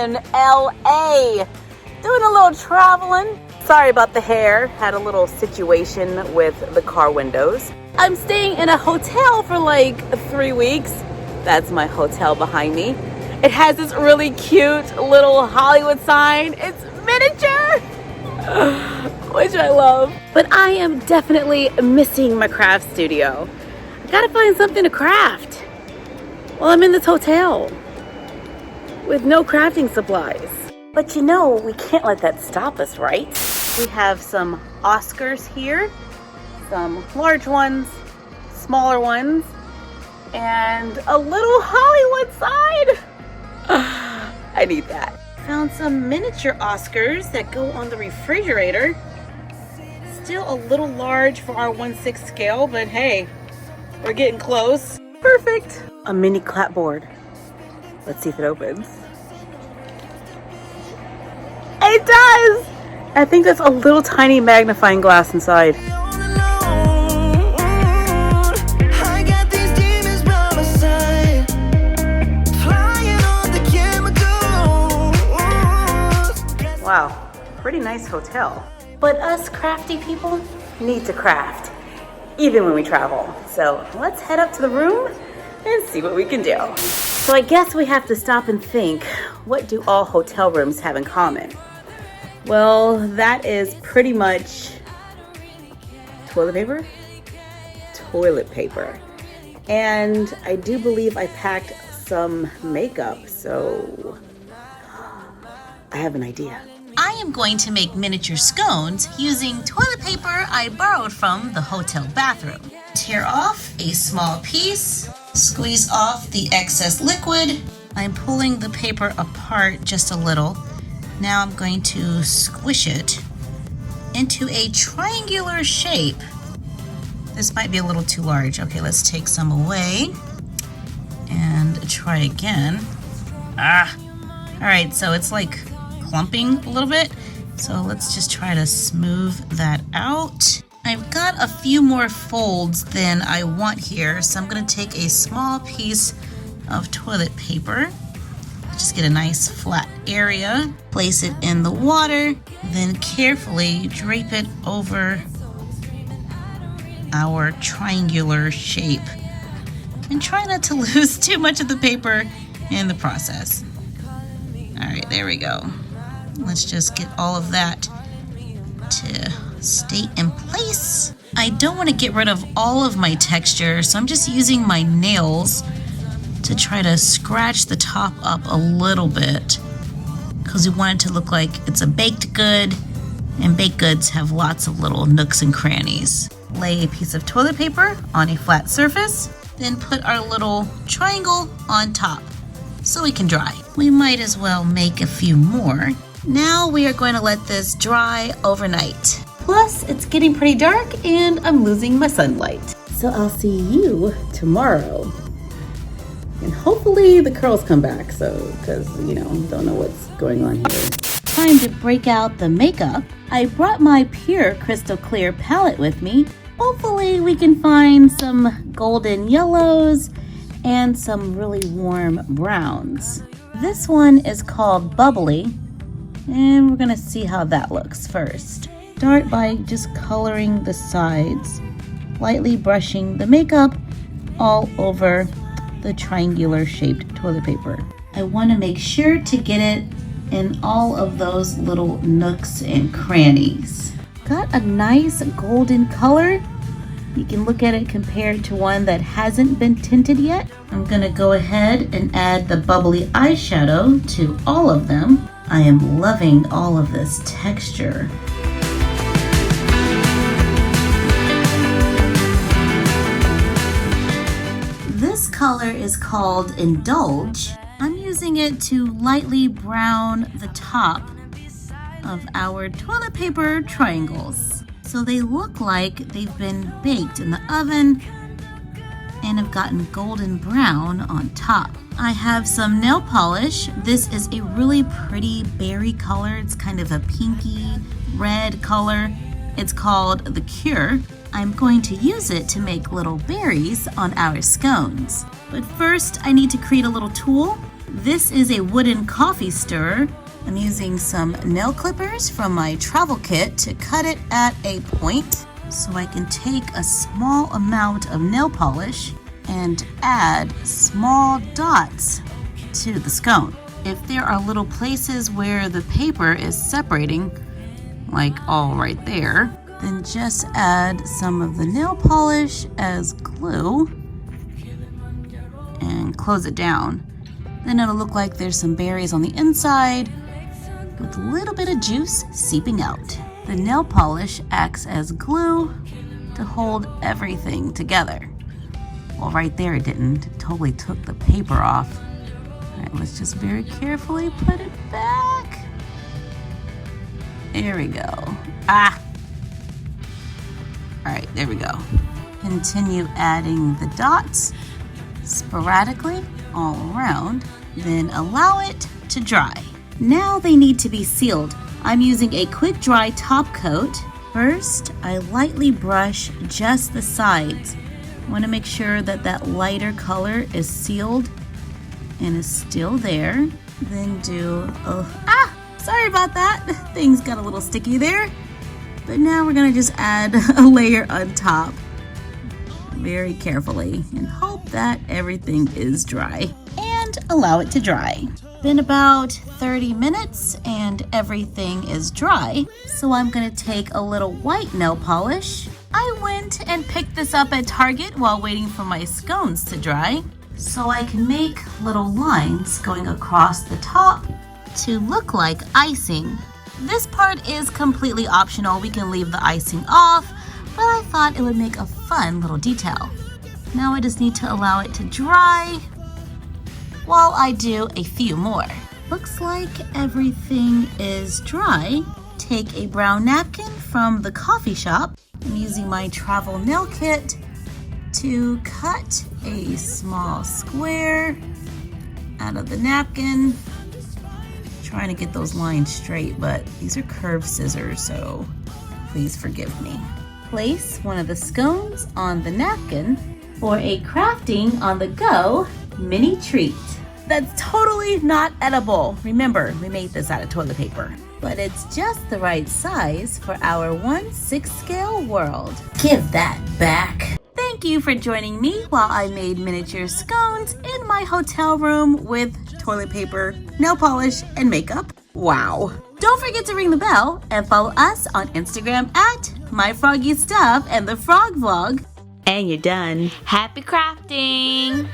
in LA. Doing a little traveling. Sorry about the hair. Had a little situation with the car windows. I'm staying in a hotel for like 3 weeks. That's my hotel behind me. It has this really cute little Hollywood sign. It's miniature, which I love. But I am definitely missing my craft studio. I gotta find something to craft. Well, I'm in this hotel with no crafting supplies. But you know, we can't let that stop us, right? We have some Oscars here, some large ones, smaller ones, and a little Hollywood sign. I need that. Found some miniature Oscars that go on the refrigerator. Still a little large for our 1/6 scale, but hey, we're getting close. Perfect. A mini clapboard. Let's see if it opens. It does! I think that's a little tiny magnifying glass inside. Wow, pretty nice hotel. But us crafty people need to craft, even when we travel. So let's head up to the room and see what we can do. So I guess we have to stop and think, what do all hotel rooms have in common? Well, that is pretty much toilet paper. Toilet paper. And I do believe I packed some makeup, so I have an idea. I am going to make miniature scones using toilet paper I borrowed from the hotel bathroom. Tear off a small piece, squeeze off the excess liquid. I'm pulling the paper apart just a little. Now I'm going to squish it into a triangular shape. This might be a little too large. Okay, let's take some away and try again. All right, so it's like clumping a little bit. So let's just try to smooth that out. I've got a few more folds than I want here, so I'm gonna take a small piece of toilet paper. Just get a nice flat area, place it in the water, then carefully drape it over our triangular shape. And try not to lose too much of the paper in the process. All right, there we go. Let's just get all of that to stay in place. I don't want to get rid of all of my texture, so I'm just using my nails to try to scratch the top up a little bit because we want it to look like it's a baked good, and baked goods have lots of little nooks and crannies. Lay a piece of toilet paper on a flat surface, then put our little triangle on top so we can dry. We might as well make a few more. Now we are going to let this dry overnight. Plus, it's getting pretty dark and I'm losing my sunlight. So I'll see you tomorrow. And hopefully the curls come back, because, don't know what's going on here. Time to break out the makeup. I brought my Pure Crystal Clear palette with me. Hopefully we can find some golden yellows and some really warm browns. This one is called Bubbly, and we're gonna see how that looks first. Start by just coloring the sides, lightly brushing the makeup all over the triangular shaped toilet paper. I want to make sure to get it in all of those little nooks and crannies. Got a nice golden color. You can look at it compared to one that hasn't been tinted yet. I'm gonna go ahead and add the bubbly eyeshadow to all of them. I am loving all of this texture. This color is called Indulge. I'm using it to lightly brown the top of our toilet paper triangles, so they look like they've been baked in the oven and have gotten golden brown on top. I have some nail polish. This is a really pretty berry color. It's kind of a pinky red color. It's called The Cure. I'm going to use it to make little berries on our scones. But first, I need to create a little tool. This is a wooden coffee stirrer. I'm using some nail clippers from my travel kit to cut it at a point so I can take a small amount of nail polish and add small dots to the scone. If there are little places where the paper is separating, like all right there, then just add some of the nail polish as glue and close it down. Then it'll look like there's some berries on the inside with a little bit of juice seeping out. The nail polish acts as glue to hold everything together. Well, right there it didn't. It totally took the paper off. All right, let's just very carefully put it back. There we go. Ah! All right, there we go. Continue adding the dots sporadically all around, then allow it to dry. Now they need to be sealed. I'm using a quick dry top coat. First, I lightly brush just the sides. I want to make sure that that lighter color is sealed and is still there. Then sorry about that. Things got a little sticky there. But now we're gonna just add a layer on top very carefully and hope that everything is dry. And allow it to dry. Been about 30 minutes and everything is dry. So I'm gonna take a little white nail polish. I went and picked this up at Target while waiting for my scones to dry, so I can make little lines going across the top to look like icing. This part is completely optional. We can leave the icing off, but I thought it would make a fun little detail. Now I just need to allow it to dry while I do a few more. Looks like everything is dry. Take a brown napkin from the coffee shop. I'm using my travel nail kit to cut a small square out of the napkin. Trying to get those lines straight, but these are curved scissors, so please forgive me. Place one of the scones on the napkin for a crafting on the go mini treat. That's totally not edible. Remember, we made this out of toilet paper, but it's just the right size for our 1/6 scale world. Give that back. Thank you for joining me while I made miniature scones in my hotel room with toilet paper, nail polish, and makeup. Wow. Don't forget to ring the bell and follow us on Instagram at myfroggystuff and the frog vlog. And you're done. Happy crafting!